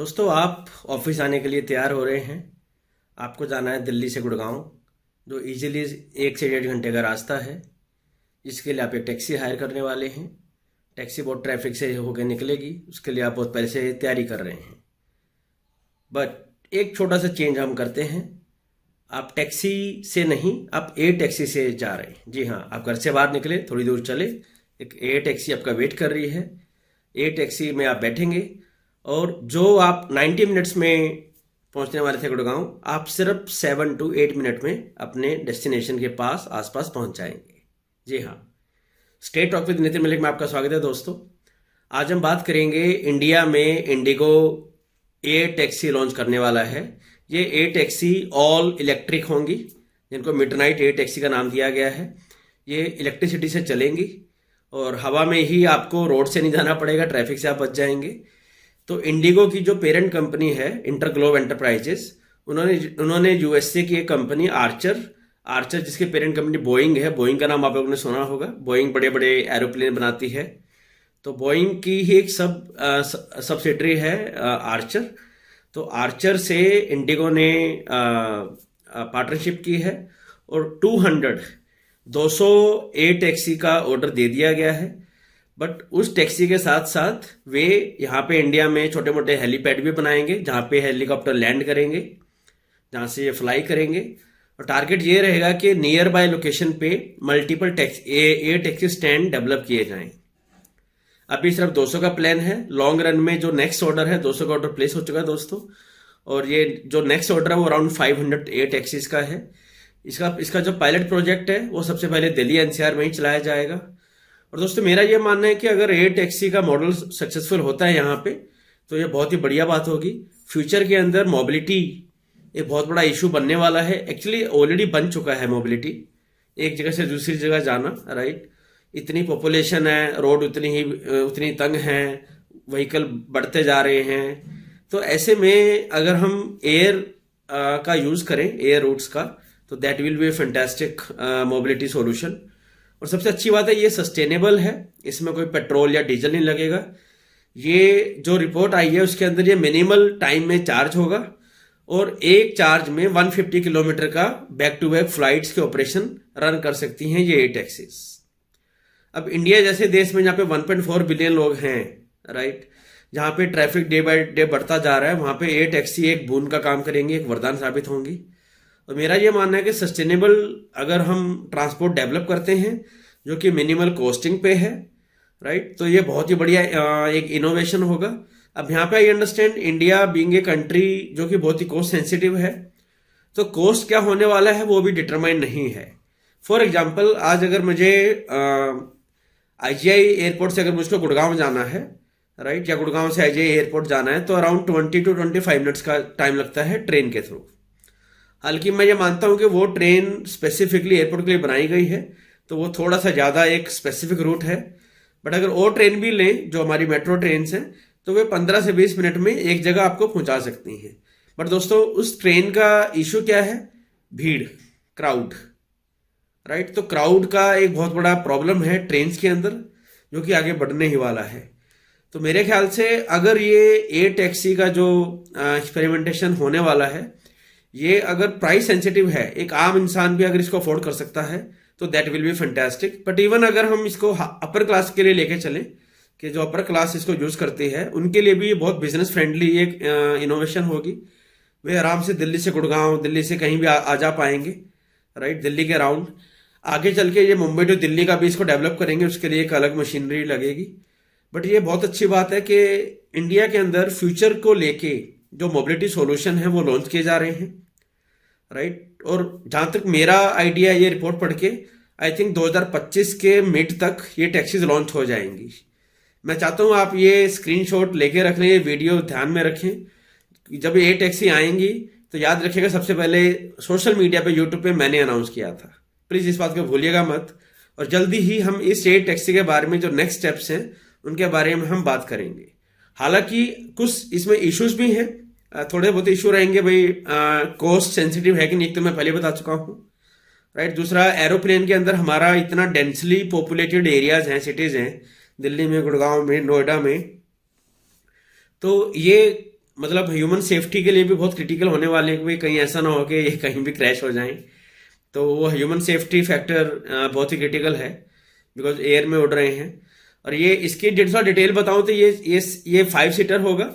दोस्तों, आप ऑफिस आने के लिए तैयार हो रहे हैं। आपको जाना है दिल्ली से गुड़गांव, जो इजीली 1 से 1.5 घंटे का रास्ता है। इसके लिए आप एक टैक्सी हायर करने वाले हैं। टैक्सी बहुत ट्रैफिक से होकर निकलेगी, उसके लिए आप बहुत पहले से तैयारी कर रहे हैं। बट एक छोटा सा चेंज हम करते हैं। आप टैक्सी से नहीं, आप एयर टैक्सी से जा रहे हैं। जी हाँ, आप घर से बाहर निकले, थोड़ी दूर चले, एक एयर टैक्सी आपका वेट कर रही है। एयर टैक्सी में आप बैठेंगे और जो आप 90 मिनट्स में पहुंचने वाले थे गुड़गांव, आप सिर्फ 7 to 8 मिनट में अपने डेस्टिनेशन के पास आसपास पहुंच जाएंगे। जी हाँ, state talk with Nitin Malik में आपका स्वागत है। दोस्तों, आज हम बात करेंगे इंडिया में इंडिगो एयर टैक्सी लॉन्च करने वाला है। ये एयर टैक्सी ऑल इलेक्ट्रिक होंगी, जिनको मिडनाइट एयर टैक्सी का नाम दिया गया है। ये इलेक्ट्रिसिटी से चलेंगी और हवा में ही, आपको रोड से नहीं जाना पड़ेगा, ट्रैफिक से आप बच जाएंगे। तो इंडिगो की जो पेरेंट कंपनी है इंटरग्लोब एंटरप्राइजेस, उन्होंने यूएसए की एक कंपनी आर्चर जिसकी पेरेंट कंपनी बोइंग है, बोइंग का नाम आप लोगों ने सुना होगा। बोइंग बड़े बड़े एरोप्लेन बनाती है, तो बोइंग की ही एक सब्सिडरी है आर्चर। तो आर्चर से इंडिगो ने पार्टनरशिप की है और 200 एयर टैक्सी का ऑर्डर दे दिया गया है। बट उस टैक्सी के साथ साथ वे यहाँ पे इंडिया में छोटे मोटे हेलीपैड भी बनाएंगे, जहाँ पे हेलीकॉप्टर लैंड करेंगे, जहाँ से ये फ्लाई करेंगे। और टारगेट ये रहेगा कि नियर बाय लोकेशन पे multiple air taxi stand develop किए जाएं। अभी सिर्फ 200 का प्लान है। लॉन्ग रन में जो नेक्स्ट ऑर्डर है, 200 का ऑर्डर प्लेस हो चुका है दोस्तों, और ये जो नेक्स्ट ऑर्डर है वो अराउंड 500 एयर टैक्सीज का है। इसका जो पायलट प्रोजेक्ट है वो सबसे पहले दिल्ली एनसीआर में ही चलाया जाएगा। और दोस्तों, मेरा ये मानना है कि अगर एयर टैक्सी का मॉडल सक्सेसफुल होता है यहाँ पे, तो ये बहुत ही बढ़िया बात होगी। फ्यूचर के अंदर मोबिलिटी एक बहुत बड़ा इशू बनने वाला है। एक्चुअली ऑलरेडी बन चुका है मोबिलिटी, एक जगह से दूसरी जगह जाना, राइट। इतनी पॉपुलेशन है, रोड उतनी तंग है, व्हीकल बढ़ते जा रहे हैं। तो ऐसे में अगर हम एयर का यूज करें, एयर रूट्स का, तो that will be A fantastic mobility solution. और सबसे अच्छी बात है, ये सस्टेनेबल है, इसमें कोई पेट्रोल या डीजल नहीं लगेगा। ये जो रिपोर्ट आई है उसके अंदर ये मिनिमल टाइम में चार्ज होगा और एक चार्ज में 150 किलोमीटर का बैक टू बैक फ्लाइट्स के ऑपरेशन रन कर सकती हैं ये एयर टैक्सीज। अब इंडिया जैसे देश में जहाँ पे 1.4 बिलियन लोग हैं, राइट, जहाँ पे ट्रैफिक डे बाय डे बढ़ता जा रहा है, वहाँ पे एयर टैक्सी एक बूंद का काम करेंगी, एक वरदान साबित होंगी। और मेरा ये मानना है कि सस्टेनेबल अगर हम ट्रांसपोर्ट डेवलप करते हैं जो कि मिनिमल कॉस्टिंग पे है, राइट, तो ये बहुत ही बढ़िया एक इनोवेशन होगा। अब यहाँ पे I understand India being a country जो कि बहुत ही कॉस्ट सेंसिटिव है, तो कॉस्ट क्या होने वाला है वो भी डिटरमाइन नहीं है। फॉर एग्जाम्पल, आज अगर मुझे आईजीआई एयरपोर्ट से अगर मुझको गुड़गांव जाना है, राइट, या गुड़गांव से आईजीआई एयरपोर्ट जाना है, तो अराउंड 20 to 25 मिनट्स का टाइम लगता है ट्रेन के थ्रू। हालांकि मैं ये मानता हूं कि वो ट्रेन स्पेसिफिकली एयरपोर्ट के लिए बनाई गई है, तो वो थोड़ा सा ज़्यादा एक स्पेसिफिक रूट है। बट अगर वो ट्रेन भी लें जो हमारी मेट्रो ट्रेन हैं, तो वे 15 से 20 मिनट में एक जगह आपको पहुंचा सकती हैं। बट दोस्तों, उस ट्रेन का इशू क्या है? भीड़, क्राउड, राइट। तो क्राउड का एक बहुत बड़ा प्रॉब्लम है ट्रेन के अंदर, जो कि आगे बढ़ने ही वाला है। तो मेरे ख्याल से अगर ये एयर टैक्सी का जो एक्सपेरिमेंटेशन होने वाला है, ये अगर प्राइस सेंसिटिव है, एक आम इंसान भी अगर इसको अफोर्ड कर सकता है, तो that will be fantastic. But even अगर हम इसको अपर क्लास के लिए लेके चलें, कि जो अपर क्लास इसको यूज करती है, उनके लिए भी ये बहुत बिजनेस फ्रेंडली एक इनोवेशन होगी। वे आराम से दिल्ली से गुड़गांव, दिल्ली से कहीं भी आ जा पाएंगे, राइट, दिल्ली के अराउंड। आगे चल के ये मुंबई टू दिल्ली का भी इसको डेवलप करेंगे, उसके लिए एक अलग मशीनरी लगेगी। बट ये बहुत अच्छी बात है कि इंडिया के अंदर फ्यूचर को लेके जो मोबिलिटी सॉल्यूशन है वो लॉन्च किए जा रहे हैं, राइट। और जहां तक मेरा आइडिया है, ये रिपोर्ट पढ़ के, आई थिंक 2025 के मिड तक ये टैक्सीज लॉन्च हो जाएंगी। मैं चाहता हूं आप ये स्क्रीनशॉट लेके रख लें, ये वीडियो ध्यान में रखें। जब ये टैक्सी आएंगी तो याद रखिएगा, सबसे पहले सोशल मीडिया पे, यूट्यूब पे मैंने अनाउंस किया था। प्लीज इस बात को भूलिएगा मत। और जल्दी ही हम इस एयर टैक्सी के बारे में जो नेक्स्ट स्टेप्स हैं उनके बारे में हम बात करेंगे। हालांकि कुछ इसमें इश्यूज भी हैं, थोड़े बहुत इशू रहेंगे भाई। कॉस्ट सेंसिटिव है कि नहीं, तो मैं पहले बता चुका हूँ, राइट। दूसरा, एरोप्लेन के अंदर हमारा इतना डेंसली पॉपुलेटेड एरियाज हैं, सिटीज हैं, दिल्ली में, गुड़गांव में, नोएडा में, तो ये मतलब ह्यूमन सेफ्टी के लिए भी बहुत क्रिटिकल होने वाले हैं कि कहीं ऐसा ना हो कि ये कहीं भी क्रैश हो जाएं। तो वो ह्यूमन सेफ्टी फैक्टर बहुत ही क्रिटिकल है, बिकॉज एयर में उड़ रहे हैं। और ये इसकी डिटेल बताऊं तो ये 5 सीटर होगा।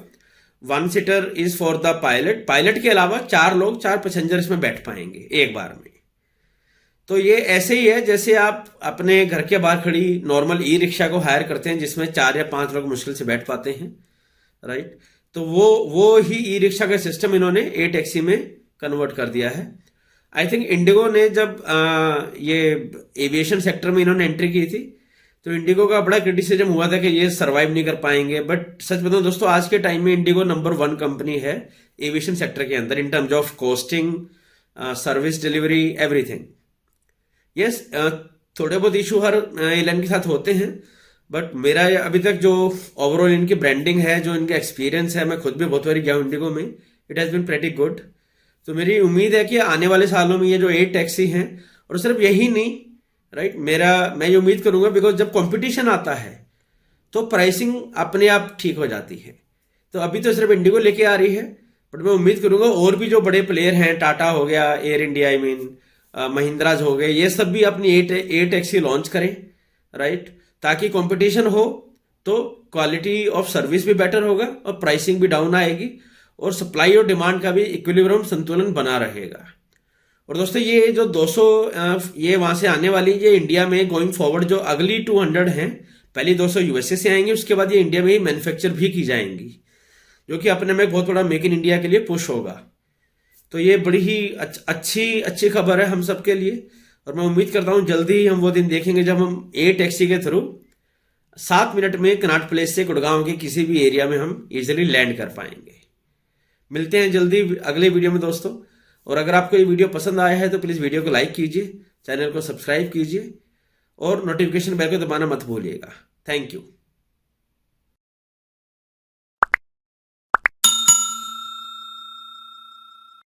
1 seater is for the pilot. Pilot के अलावा 4 लोग 4 पैसेंजर इसमें बैठ पाएंगे एक बार में। तो ये ऐसे ही है जैसे आप अपने घर के बाहर खड़ी नॉर्मल ई रिक्शा को हायर करते हैं जिसमें 4 या 5 लोग मुश्किल से बैठ पाते हैं, राइट। तो वो ही ई रिक्शा का सिस्टम इन्होंने ए टैक्सी में कन्वर्ट कर दिया है। आई थिंक इंडिगो ने जब ये एविएशन सेक्टर में इन्होंने एंट्री की थी तो इंडिगो का बड़ा क्रिटिसिज्म हुआ था कि ये सरवाइव नहीं कर पाएंगे। बट सच बताऊं दोस्तों, आज के टाइम में इंडिगो नंबर 1 कंपनी है एविएशन सेक्टर के अंदर in terms of costing, service delivery, everything. Yes, थोड़े बहुत इशू हर एयरलाइन के साथ होते हैं, बट मेरा अभी तक जो ओवरऑल इनकी ब्रांडिंग है, जो इनका एक्सपीरियंस है, मैं खुद भी बहुत बार गया हूँ इंडिगो में, it has been pretty good. तो मेरी उम्मीद है कि आने वाले सालों में ये जो 8 टैक्सी हैं, और सिर्फ यही नहीं, राइट, मैं ये उम्मीद करूंगा बिकॉज जब कंपटीशन आता है तो प्राइसिंग अपने आप ठीक हो जाती है। तो अभी तो सिर्फ इंडिगो लेके आ रही है, बट मैं उम्मीद करूंगा और भी जो बड़े प्लेयर हैं, टाटा हो गया, air India, I mean Mahindras हो गए, ये सब भी अपनी ए टैक्सी लॉन्च करें, राइट, ताकि कंपटीशन हो तो क्वालिटी ऑफ सर्विस भी बेटर होगा और प्राइसिंग भी डाउन आएगी और सप्लाई और डिमांड का भी इक्विलिब्रियम संतुलन बना रहेगा। और दोस्तों ये जो 200 ये वहां से आने वाली, ये इंडिया में गोइंग फॉरवर्ड जो अगली 200 हैं, पहली 200 यूएसए से आएंगी, उसके बाद ये इंडिया में ही मैन्युफैक्चर भी की जाएंगी, जो कि अपने में एक बहुत बड़ा मेक इन इंडिया के लिए पुश होगा। तो ये बड़ी ही अच्छी खबर है हम सब के लिए। और मैं उम्मीद करता हूं जल्दी ही हम वो दिन देखेंगे जब हम ए टैक्सी के थ्रू 7 मिनट में कनॉट प्लेस से गुड़गांव के किसी भी एरिया में हम इजीली लैंड कर पाएंगे। मिलते हैं जल्दी अगले वीडियो में दोस्तों। और अगर आपको ये वीडियो पसंद आया है तो प्लीज़ वीडियो को लाइक कीजिए, चैनल को सब्सक्राइब कीजिए और नोटिफिकेशन बेल को दबाना मत भूलिएगा। Thank you.